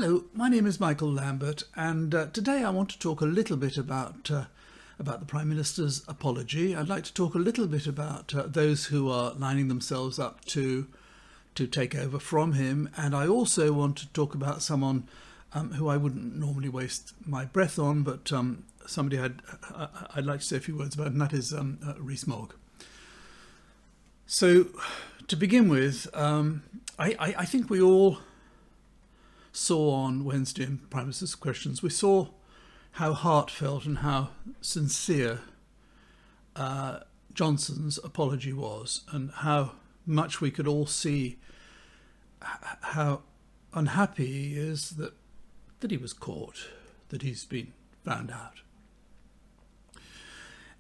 Hello, my name is Michael Lambert, and today I want to talk a little bit about the Prime Minister's apology. I'd like to talk a little bit about those who are lining themselves up to take over from him, and I also want to talk about someone who I wouldn't normally waste my breath on, but somebody I'd like to say a few words about, and that is Rees Mogg. So, to begin with, I think we all saw on Wednesday in Prime Minister's Questions, we saw how heartfelt and how sincere Johnson's apology was, and how much we could all see how unhappy he is that he was caught, that he's been found out.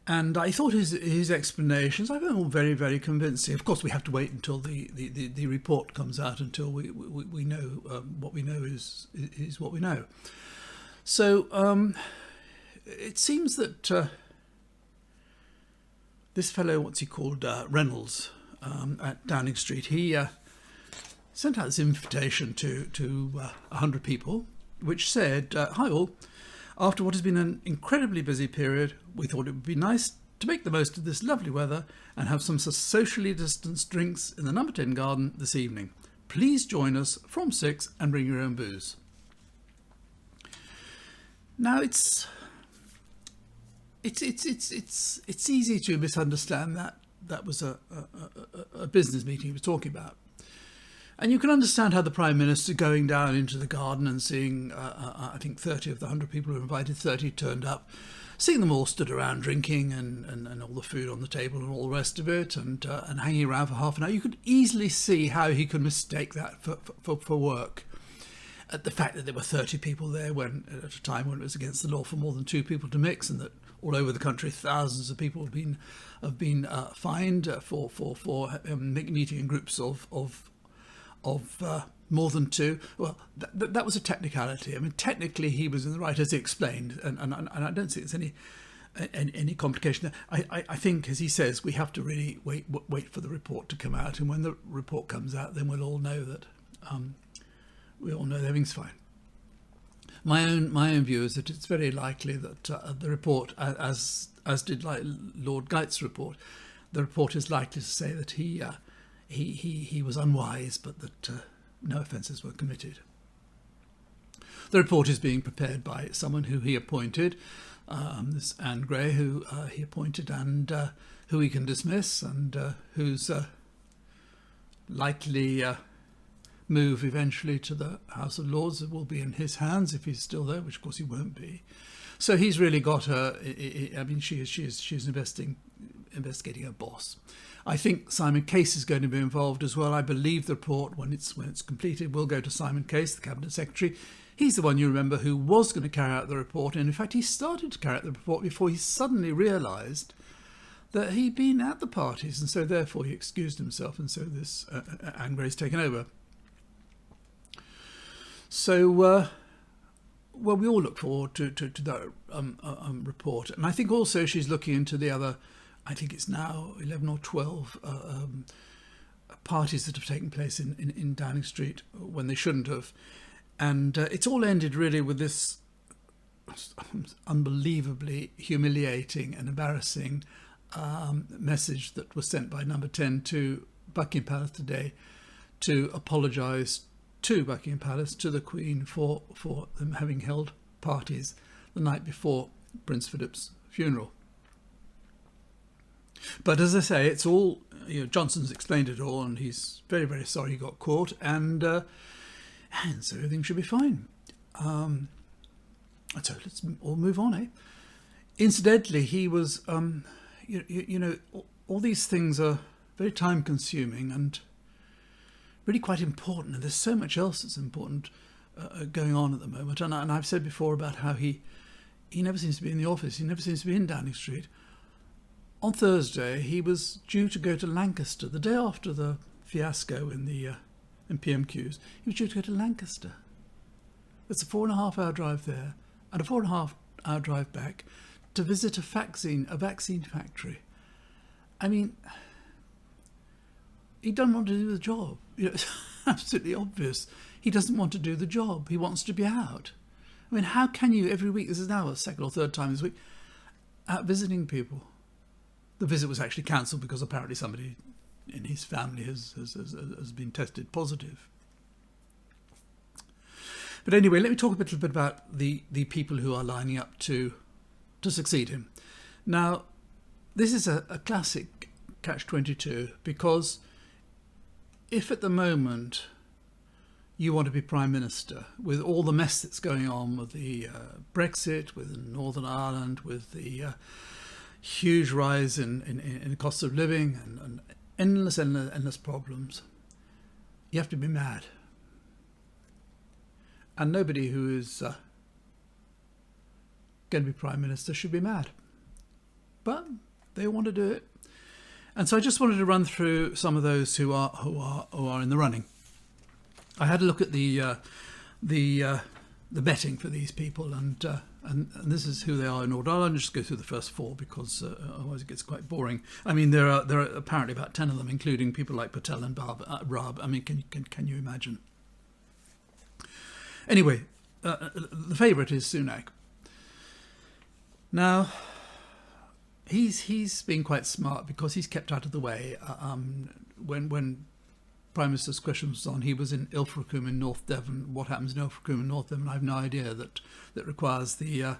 And I thought his explanations, I found all very, very convincing. Of course, we have to wait until the report comes out, until we know what we know is what we know. So it seems that this fellow, what's he called, Reynolds, at Downing Street, he sent out this invitation to 100 people, which said, "Hi all. After what has been an incredibly busy period, we thought it would be nice to make the most of this lovely weather and have some socially distanced drinks in the number 10 garden this evening. Please join us from 6 and bring your own booze." Now it's easy to misunderstand that was a business meeting he was talking about. And you can understand how the Prime Minister going down into the garden and seeing, I think 30 of the 100 people who were invited, 30 turned up, seeing them all stood around drinking and all the food on the table and all the rest of it, and hanging around for half an hour. You could easily see how he could mistake that for work. At the fact that there were 30 people there at a time when it was against the law for more than 2 people to mix, and that all over the country thousands of people have been fined for meeting in groups of more than 2. Well, that was a technicality. I mean, technically he was in the right, as he explained, and I don't think there's any complication there. I think, as he says, we have to really wait for the report to come out, and when the report comes out, then we'll all know that everything's fine. My own view is that it's very likely that the report, as did Lord Geit's report, the report is likely to say that he was unwise, but that no offences were committed. The report is being prepared by someone who he appointed, this Anne Gray, who he appointed, and who he can dismiss, and whose likely move eventually to the House of Lords will be in his hands if he's still there, which of course he won't be. So he's really got her. I mean, she's investigating her boss. I think Simon Case is going to be involved as well. I believe the report, when it's completed, will go to Simon Case, the Cabinet Secretary. He's the one, you remember, who was going to carry out the report, and in fact he started to carry out the report before he suddenly realised that he'd been at the parties, and so therefore he excused himself, and so this Anne Gray's taken over. So, well, we all look forward to that report, and I think also she's looking into the other, I think it's now 11 or 12 parties that have taken place in Downing Street when they shouldn't have. And it's all ended really with this unbelievably humiliating and embarrassing message that was sent by number 10 to Buckingham Palace today to apologise to Buckingham Palace, to the Queen, for them having held parties the night before Prince Philip's funeral. But as I say, it's all, Johnson's explained it all, and he's very, very sorry he got caught, and so everything should be fine. So let's all move on, eh? Incidentally, he was, all these things are very time-consuming and really quite important, and there's so much else that's important going on at the moment. And I've said before about how he never seems to be in the office, he never seems to be in Downing Street. On Thursday, he was due to go to Lancaster, the day after the fiasco in PMQs. He was due to go to Lancaster. It's a 4.5-hour drive there and a 4.5-hour drive back to visit a vaccine factory. I mean, he doesn't want to do the job. It's absolutely obvious. He doesn't want to do the job. He wants to be out. I mean, how can you every week, this is now a second or third time this week, out visiting people? The visit was actually cancelled because apparently somebody in his family has been tested positive. But anyway, let me talk a little bit about the people who are lining up to succeed him. Now, this is a classic catch-22, because if at the moment you want to be Prime Minister, with all the mess that's going on with the Brexit, with Northern Ireland, with the huge rise in the cost of living and endless problems, you have to be mad. And nobody who is going to be Prime Minister should be mad. But they want to do it. And so I just wanted to run through some of those who are in the running. I had a look at the betting for these people, and this is who they are in order. I'll just go through the first four, because otherwise it gets quite boring. I mean, there are apparently about 10 of them, including people like Patel and Raab. I mean, can you imagine? Anyway, the favourite is Sunak. Now, he's been quite smart, because he's kept out of the way. When Prime Minister's question was on, he was in Ilfracombe in North Devon. What happens in Ilfracombe in North Devon, I have no idea. That requires the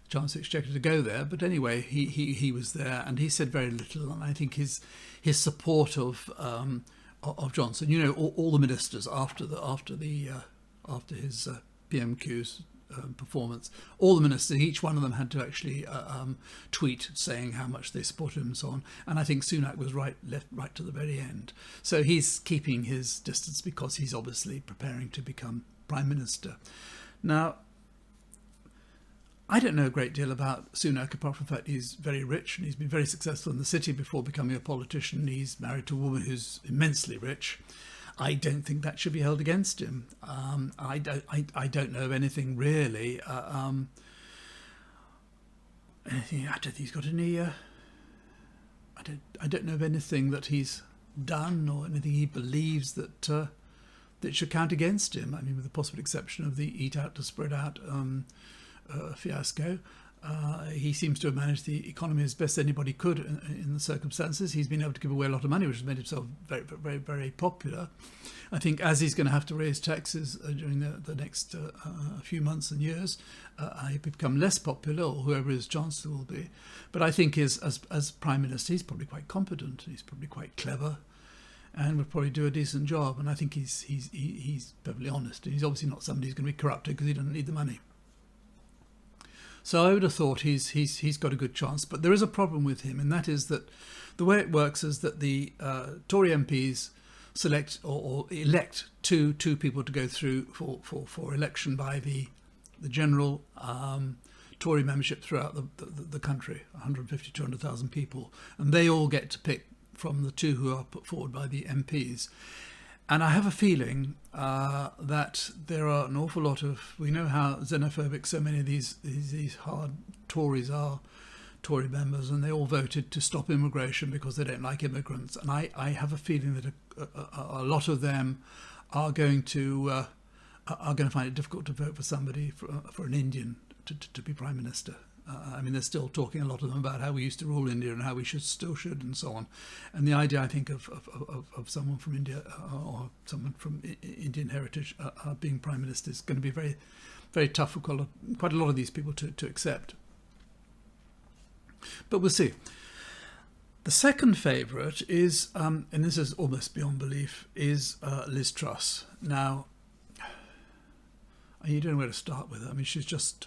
Chancellor of Exchequer to go there. But anyway, he was there, and he said very little. And I think his support of Johnson, you know, all the ministers after his PMQ's performance, all the ministers, each one of them had to actually tweet saying how much they supported him and so on. And I think Sunak was right to the very end. So he's keeping his distance, because he's obviously preparing to become Prime Minister. Now, I don't know a great deal about Sunak, apart from the fact he's very rich and he's been very successful in the city before becoming a politician. He's married to a woman who's immensely rich. I don't think that should be held against him. I don't know of anything really. I don't think he's got any. I don't know of anything that he's done or anything he believes that should count against him. I mean, with the possible exception of the eat out to spread out fiasco. He seems to have managed the economy as best anybody could in the circumstances. He's been able to give away a lot of money, which has made himself very, very, very popular. I think as he's going to have to raise taxes during the next few months and years, he'll become less popular, or whoever his chancellor will be. But I think as Prime Minister, he's probably quite competent. He's probably quite clever, and would probably do a decent job. And I think he's perfectly honest. And he's obviously not somebody who's going to be corrupted, because he doesn't need the money. So I would have thought he's got a good chance. But there is a problem with him, and that is that the way it works is that the Tory MPs select or elect two people to go through for election by the general Tory membership throughout the country, 150, 200,000 people. And they all get to pick from the two who are put forward by the MPs. And I have a feeling that there are an awful lot of, we know how xenophobic so many of these hard Tories are, Tory members, and they all voted to stop immigration because they don't like immigrants. And I have a feeling that a lot of them are going to find it difficult to vote for somebody, for an Indian to be Prime Minister. I mean, they're still talking, a lot of them, about how we used to rule India and how we still should, and so on. And the idea, I think, of someone from India or someone from Indian heritage being Prime Minister is going to be very, very tough for quite a lot of these people to accept. But we'll see. The second favourite is, and this is almost beyond belief, is Liz Truss. Now, you don't know where to start with her. I mean, she's just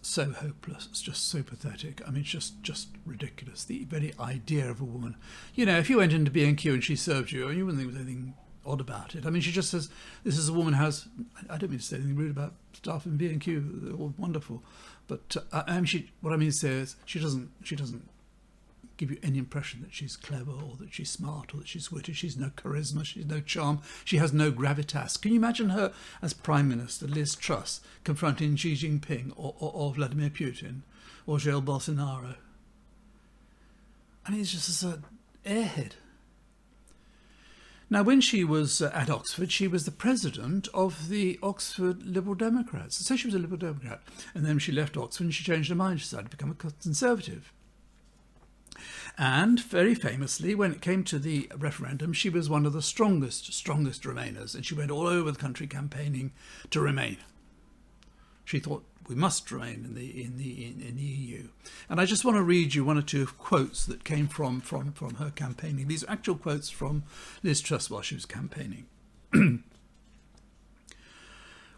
so hopeless. It's just so pathetic. I mean, it's just ridiculous. The very idea of a woman. You know, if you went into B&Q and she served you, you wouldn't think there was anything odd about it. I mean, she just says, this is a woman who has, I don't mean to say anything rude about staff in B&Q, they're all wonderful. But what I mean to say is, she doesn't give you any impression that she's clever or that she's smart or that she's witty. She's no charisma, she's no charm, she has no gravitas. Can you imagine her as Prime Minister, Liz Truss, confronting Xi Jinping or Vladimir Putin or Jair Bolsonaro? I mean, it's just an airhead. Now, when she was at Oxford, she was the president of the Oxford Liberal Democrats. So she was a Liberal Democrat. And then she left Oxford and she changed her mind. She decided to become a Conservative. And very famously, when it came to the referendum, she was one of the strongest Remainers. And she went all over the country campaigning to remain. She thought, we must remain in the EU. And I just want to read you one or two quotes that came from her campaigning. These are actual quotes from Liz Truss while she was campaigning.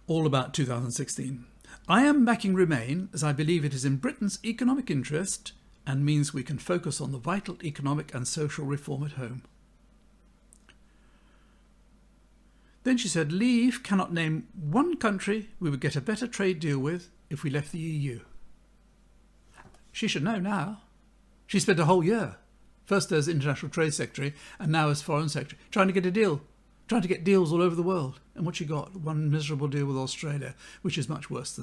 All about 2016. I am backing Remain as I believe it is in Britain's economic interest and means we can focus on the vital economic and social reform at home. Then she said, Leave cannot name one country we would get a better trade deal with if we left the EU. She should know now. She spent a whole year, first as International Trade Secretary and now as Foreign Secretary, trying to get a deal, trying to get deals all over the world. And what she got? One miserable deal with Australia, which is much worse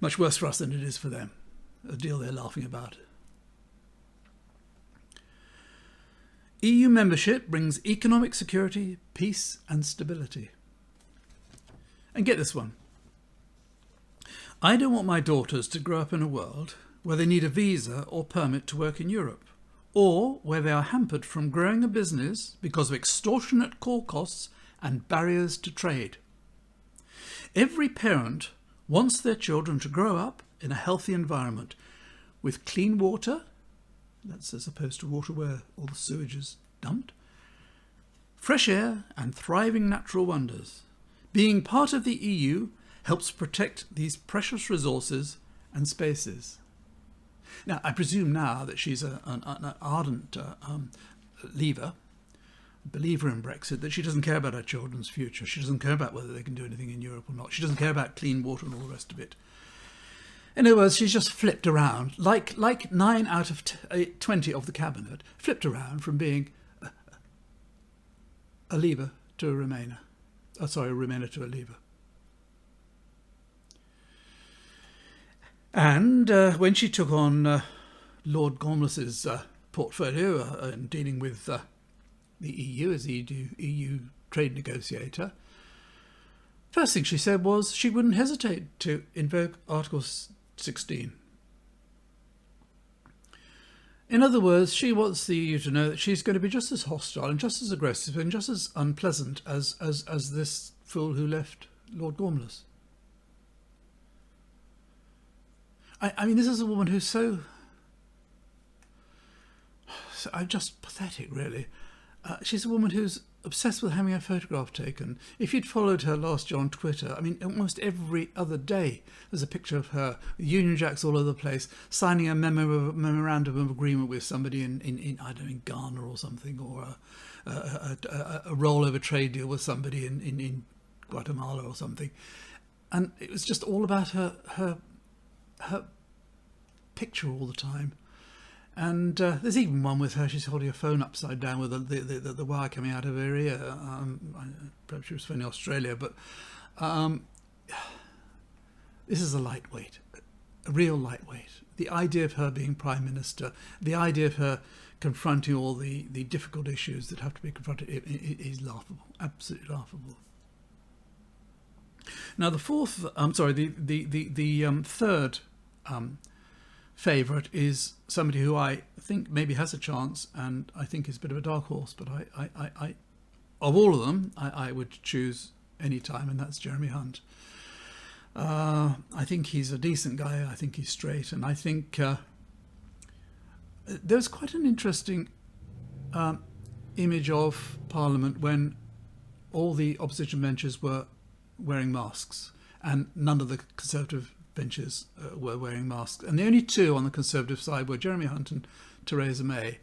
much worse for us than it is for them. A deal they're laughing about. EU membership brings economic security, peace and stability. And get this one. I don't want my daughters to grow up in a world where they need a visa or permit to work in Europe, or where they are hampered from growing a business because of extortionate call costs and barriers to trade. Every parent wants their children to grow up in a healthy environment with clean water, that's as opposed to water where all the sewage is dumped, fresh air and thriving natural wonders. Being part of the EU helps protect these precious resources and spaces. Now, I presume now that she's an ardent believer in Brexit, that she doesn't care about her children's future. She doesn't care about whether they can do anything in Europe or not. She doesn't care about clean water and all the rest of it. In other words, she's just flipped around, like 9 out of 20 of the cabinet, flipped around from being a Leaver to a Remainer. A Remainer to a Leaver. And when she took on Lord Gormless's portfolio in dealing with the EU as the EU trade negotiator, first thing she said was she wouldn't hesitate to invoke Article 16. In other words, she wants the EU to know that she's going to be just as hostile and just as aggressive and just as unpleasant as this fool who left Lord Gormless. I mean, this is a woman who's so just pathetic, really. She's a woman who's obsessed with having her photograph taken. If you'd followed her last year on Twitter, I mean, almost every other day there's a picture of her with Union Jacks all over the place, signing a memorandum of agreement with somebody in I don't know, in Ghana or something, or a rollover trade deal with somebody in Guatemala or something. And it was just all about her picture all the time. And there's even one with her, she's holding her phone upside down with the wire coming out of her ear. Perhaps she was phoning Australia, but this is a lightweight, a real lightweight. The idea of her being Prime Minister, the idea of her confronting all the difficult issues that have to be confronted is laughable, absolutely laughable. Now the third favourite is somebody who I think maybe has a chance, and I think is a bit of a dark horse, but I of all of them, I would choose any time, and that's Jeremy Hunt. I think he's a decent guy. I think he's straight, and I think there's quite an interesting image of Parliament when all the opposition benches were wearing masks, and none of the Conservative benches were wearing masks. And the only two on the Conservative side were Jeremy Hunt and Theresa May.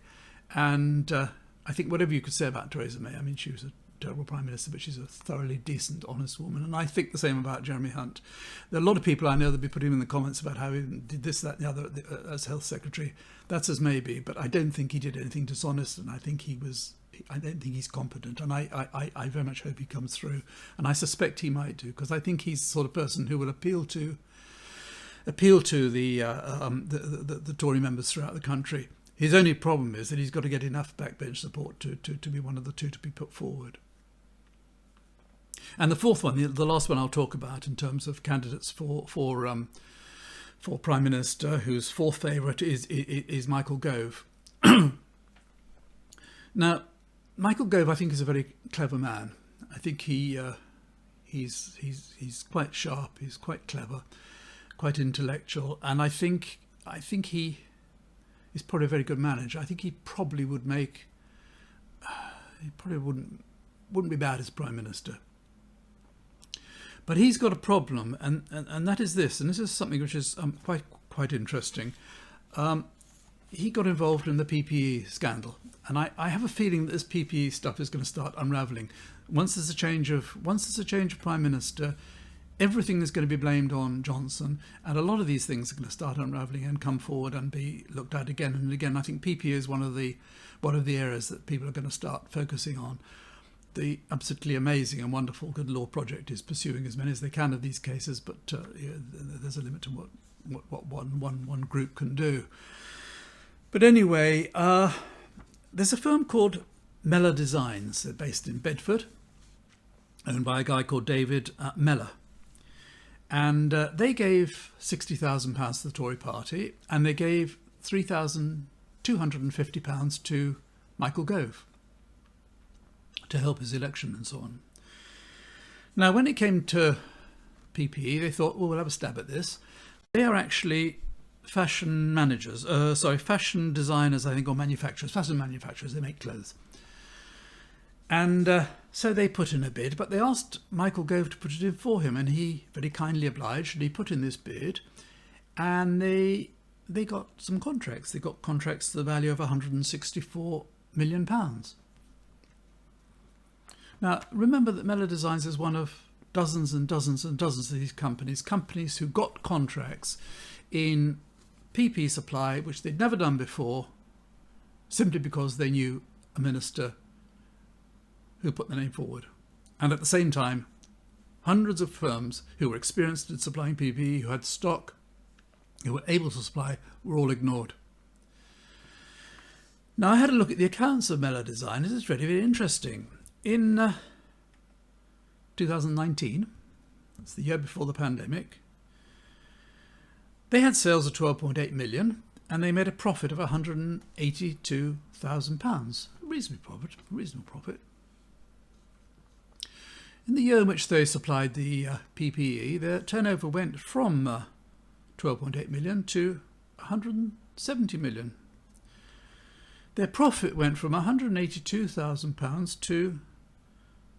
And I think whatever you could say about Theresa May, I mean, she was a terrible Prime Minister, but she's a thoroughly decent, honest woman. And I think the same about Jeremy Hunt. There are a lot of people I know that be putting in the comments about how he did this, that and the other as Health Secretary. That's as maybe, but I don't think he did anything dishonest, and I don't think he's competent, and I very much hope he comes through, and I suspect he might do, because I think he's the sort of person who will appeal to the Tory members throughout the country. His only problem is that he's got to get enough backbench support to be one of the two to be put forward. And the fourth one, the last one I'll talk about in terms of candidates for Prime Minister, whose fourth favourite is Michael Gove. Now, Michael Gove, I think, is a very clever man. I think he's quite sharp. He's quite clever, quite intellectual, and I think he is probably a very good manager. I think he probably would make. He probably wouldn't be bad as Prime Minister. But he's got a problem, and that is this, and this is something which is quite interesting. He got involved in the PPE scandal, and I have a feeling that this PPE stuff is going to start unravelling. Once there's a change of Prime Minister, everything is going to be blamed on Johnson, and a lot of these things are going to start unravelling and come forward and be looked at again and again. I think PPE is one of the areas that people are going to start focusing on. The absolutely amazing and wonderful Good Law Project is pursuing as many as they can of these cases, but there's a limit to what one group can do. But anyway, there's a firm called Mellor Designs. They're based in Bedford, owned by a guy called David Mellor. And they gave £60,000 to the Tory party, and they gave £3,250 to Michael Gove to help his election and so on. Now, when it came to PPE, they thought, well, we'll have a stab at this. They are actually fashion designers, I think, or manufacturers, fashion manufacturers. They make clothes. And so they put in a bid, but they asked Michael Gove to put it in for him, and he very kindly obliged, and he put in this bid, and they got some contracts. They got contracts to the value of £164 million. Now, remember that Mellor Designs is one of dozens and dozens and dozens of these companies who got contracts in PP supply, which they'd never done before, simply because they knew a minister who put the name forward. And at the same time, hundreds of firms who were experienced in supplying PPE, who had stock, who were able to supply, were all ignored. Now, I had a look at the accounts of Mellor Design. It's very, very interesting. In 2019, that's the year before the pandemic, they had sales of 12.8 million and they made a profit of £182,000. Reasonable profit. In the year in which they supplied the PPE, their turnover went from 12.8 million to 170 million. Their profit went from £182,000 to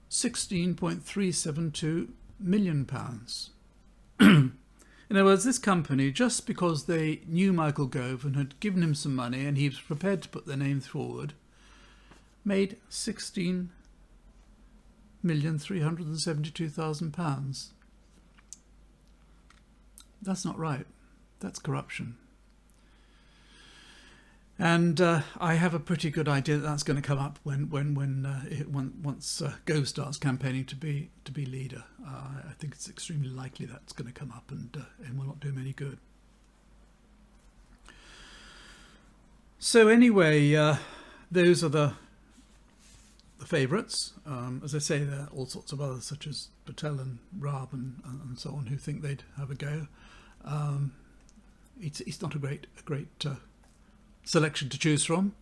£16.372 million. In other words, this company, just because they knew Michael Gove and had given him some money and he was prepared to put their name forward, made £16,372,000. That's not right. That's corruption. And I have a pretty good idea that that's going to come up once Gove starts campaigning to be leader. I think it's extremely likely that's going to come up and will not do him any good. So anyway, those are the favourites. As I say, there are all sorts of others, such as Patel and Raab and so on, who think they'd have a go. It's not a great selection to choose from,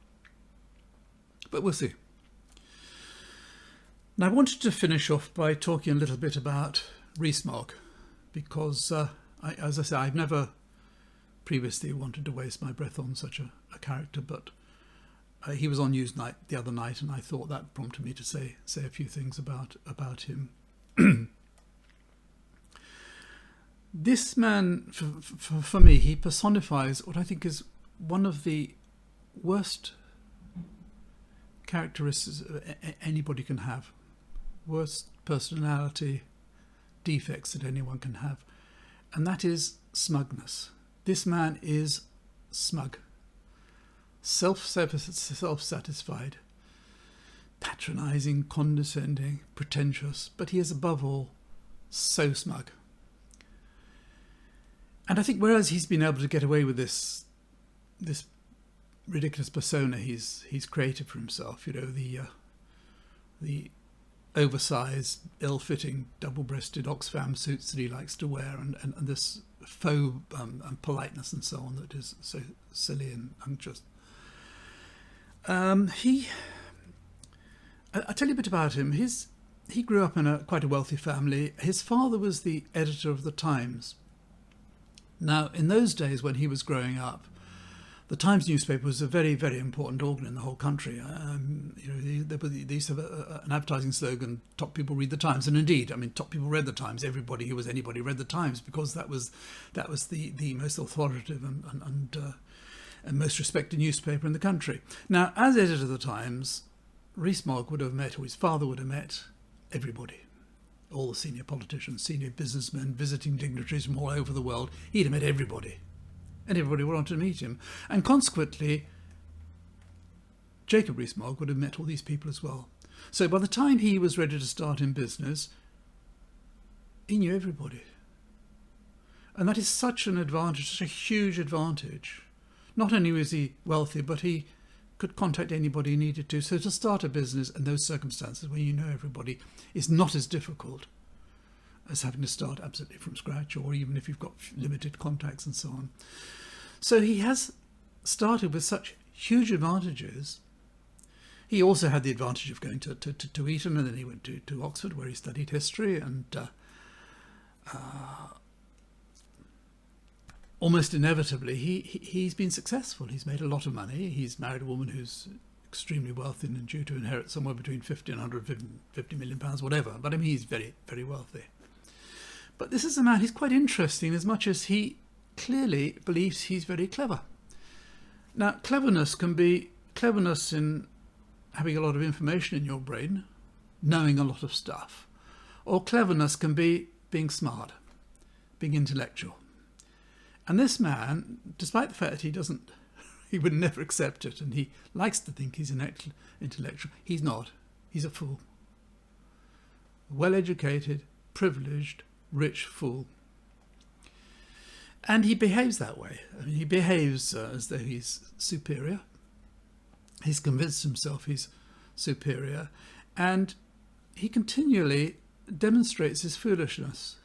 but we'll see. Now, I wanted to finish off by talking a little bit about Rees Mogg, because as I say, I've never previously wanted to waste my breath on such a character, but he was on Newsnight the other night, and I thought that prompted me to say a few things about him. This man, for me, he personifies what I think is one of the worst characteristics anybody can have, worst personality defects that anyone can have, and that is smugness. This man is smug, self-satisfied, patronising, condescending, pretentious, but he is above all so smug. And I think whereas he's been able to get away with this ridiculous persona he's created for himself. You know, the oversized, ill-fitting, double-breasted Oxfam suits that he likes to wear, and this faux and politeness and so on that is so silly and unctuous. I'll tell you a bit about him. He grew up in quite a wealthy family. His father was the editor of the Times. Now, in those days when he was growing up, the Times newspaper was a very, very important organ in the whole country. You know, they used to have an advertising slogan: "Top people read the Times." And indeed, I mean, top people read the Times. Everybody who was anybody read the Times, because that was the most authoritative and most respected newspaper in the country. Now, as editor of the Times, Rees Mogg would have met, or his father would have met, everybody. All the senior politicians, senior businessmen, visiting dignitaries from all over the world. He'd have met everybody. And everybody wanted to meet him. And consequently, Jacob Rees-Mogg would have met all these people as well. So by the time he was ready to start in business, he knew everybody. And that is such an advantage, such a huge advantage. Not only was he wealthy, but he could contact anybody he needed to. So to start a business in those circumstances where you know everybody is not as difficult as having to start absolutely from scratch, or even if you've got limited contacts and so on. So he has started with such huge advantages. He also had the advantage of going to Eton, and then he went to Oxford, where he studied history, and almost inevitably he's been successful. He's made a lot of money. He's married a woman who's extremely wealthy and due to inherit somewhere between 50 and 150 million pounds, whatever. But I mean, he's very, very wealthy. But this is a man, he's quite interesting as much as he clearly believes he's very clever. Now, cleverness can be cleverness in having a lot of information in your brain, knowing a lot of stuff. Or cleverness can be being smart, being intellectual. And this man, despite the fact that he would never accept it, and he likes to think he's an intellectual, he's not. He's a fool. Well-educated, privileged, rich fool. And he behaves that way. I mean, he behaves as though he's superior. He's convinced himself he's superior, and he continually demonstrates his foolishness.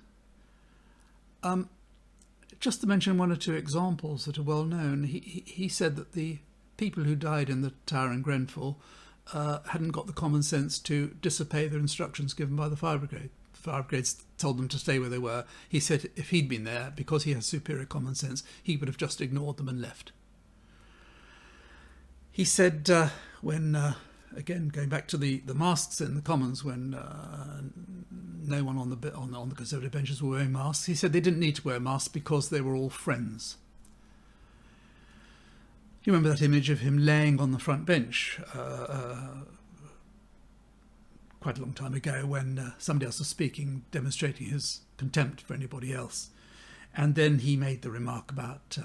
Just to mention one or two examples that are well known, he said that the people who died in the tower in Grenfell hadn't got the common sense to disobey their instructions given by the fire brigade. The fire brigade told them to stay where they were. He said if he'd been there, because he has superior common sense, he would have just ignored them and left. He said when, again, going back to the masks in the Commons, when no one on the Conservative benches were wearing masks, he said they didn't need to wear masks because they were all friends. You remember that image of him laying on the front bench quite a long time ago when somebody else was speaking, demonstrating his contempt for anybody else. And then he made the remark about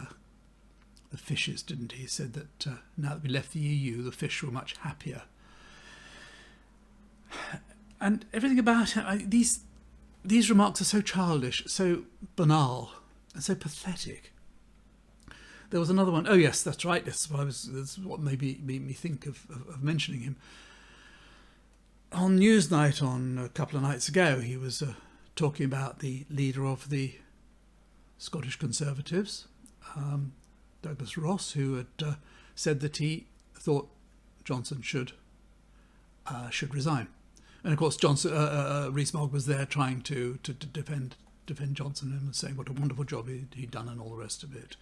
the fishes, didn't he? He said that now that we left the EU, the fish were much happier. And everything about it, these remarks are so childish, so banal, and so pathetic. There was another one. Oh yes, that's right. That's what made me think of mentioning him. On Newsnight on a couple of nights ago, he was talking about the leader of the Scottish Conservatives, Douglas Ross, who had said that he thought Johnson should resign. And of course, Rees Mogg was there trying to defend Johnson and was saying what a wonderful job he'd done and all the rest of it.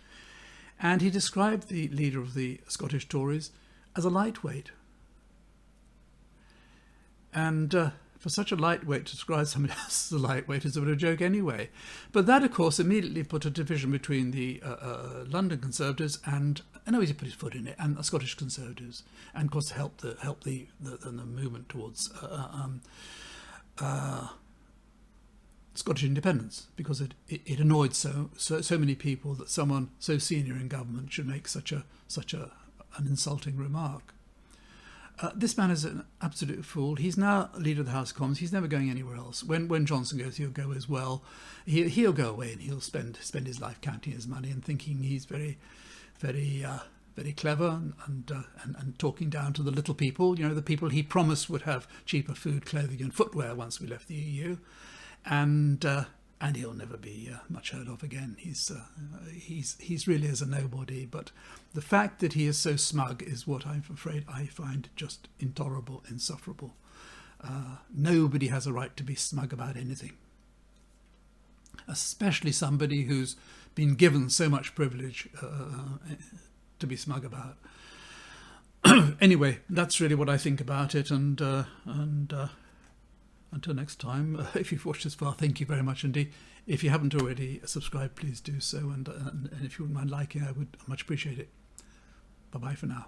And he described the leader of the Scottish Tories as a lightweight. And for such a lightweight to describe somebody else as a lightweight is a bit of a joke anyway. But that, of course, immediately put a division between the London Conservatives and, I know he put his foot in it, and the Scottish Conservatives, and of course help the movement towards Scottish independence, because it annoyed so many people that someone so senior in government should make such an insulting remark. This man is an absolute fool. He's now leader of the House of Commons. He's never going anywhere else. When Johnson goes, he'll go as well. He'll go away and he'll spend his life counting his money and thinking he's very, very, very clever and talking down to the little people, the people he promised would have cheaper food, clothing and footwear once we left the EU. And he'll never be much heard of again. He's really as a nobody. But the fact that he is so smug is what I'm afraid I find just intolerable, insufferable. Nobody has a right to be smug about anything, especially somebody who's been given so much privilege to be smug about. Anyway, that's really what I think about it. And until next time, if you've watched this far, thank you very much indeed. If you haven't already subscribed, please do so. And if you wouldn't mind liking, I would much appreciate it. Bye-bye for now.